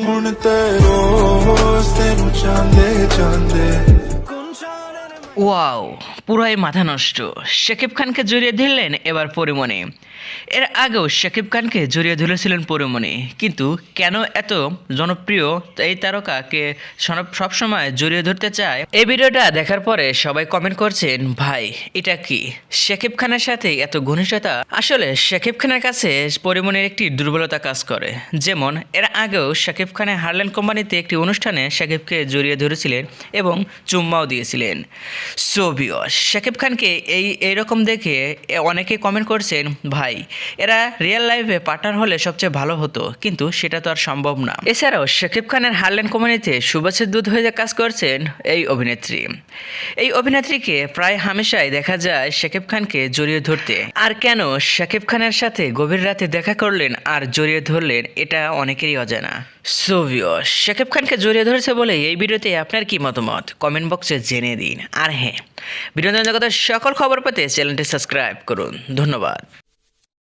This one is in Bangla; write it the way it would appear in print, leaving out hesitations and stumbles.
ਹੁਣ ਤੇ ਰੋਜ਼ ਤੈਨੂੰ ਚਾਹੁੰਦੇ ਚਾਹੁੰਦੇ ওয়াও, পুরাই মাথা নষ্ট। শাকিব খানকে জড়িয়ে ধরলেন এবার পরিমণি। এর আগেও শাকিব খানকে জড়িয়ে ধরেছিলেন পরিমণি, কিন্তু কেন এত জনপ্রিয় এই তারকাকে সবসময় জড়িয়ে ধরতে চায়? এই ভিডিওটা দেখার পরে সবাই কমেন্ট করছেন, ভাই এটা কি শাকিব খানের সাথে এত ঘনিষ্ঠতা? আসলে শাকিব খানের কাছে পরিমণির একটি দুর্বলতা কাজ করে। যেমন এর আগেও শাকিব খানের হারল্যান্ড কোম্পানিতে একটি অনুষ্ঠানে শাকিবকে জড়িয়ে ধরেছিলেন এবং চুম্মাও দিয়েছিলেন। সো ভিউয়ার্স, শাকিব খানকে এইরকম দেখে অনেকে কমেন্ট করছেন, ভাই এরা রিয়েল লাইফে পার্টনার হলে সবচেয়ে ভালো হতো, কিন্তু সেটা তো আর সম্ভব না। এছাড়াও শাকিব খানের হারল্যান্ড কোম্পানিতে সুবাসের দুধ হয়ে কাজ করছেন এই অভিনেত্রী। এই অভিনেত্রীকে প্রায় হামেশাই দেখা যায় শাকিব খানকে জড়িয়ে ধরতে। আর কেন শাকিব খানের সাথে গভীর রাতে দেখা করলেন আর জড়িয়ে ধরলেন, এটা অনেকেরই অজানা। সো ভিউয়ার্স, শাকিব খানকে জড়িয়ে ধরেছে বলে এই ভিডিওতে আপনার কি মতামত কমেন্ট বক্সে জেনে দিন। আর হ্যাঁ, বিনোদন জগতের সকল খবর পেতে চ্যানেলটি সাবস্ক্রাইব করুন। ধন্যবাদ।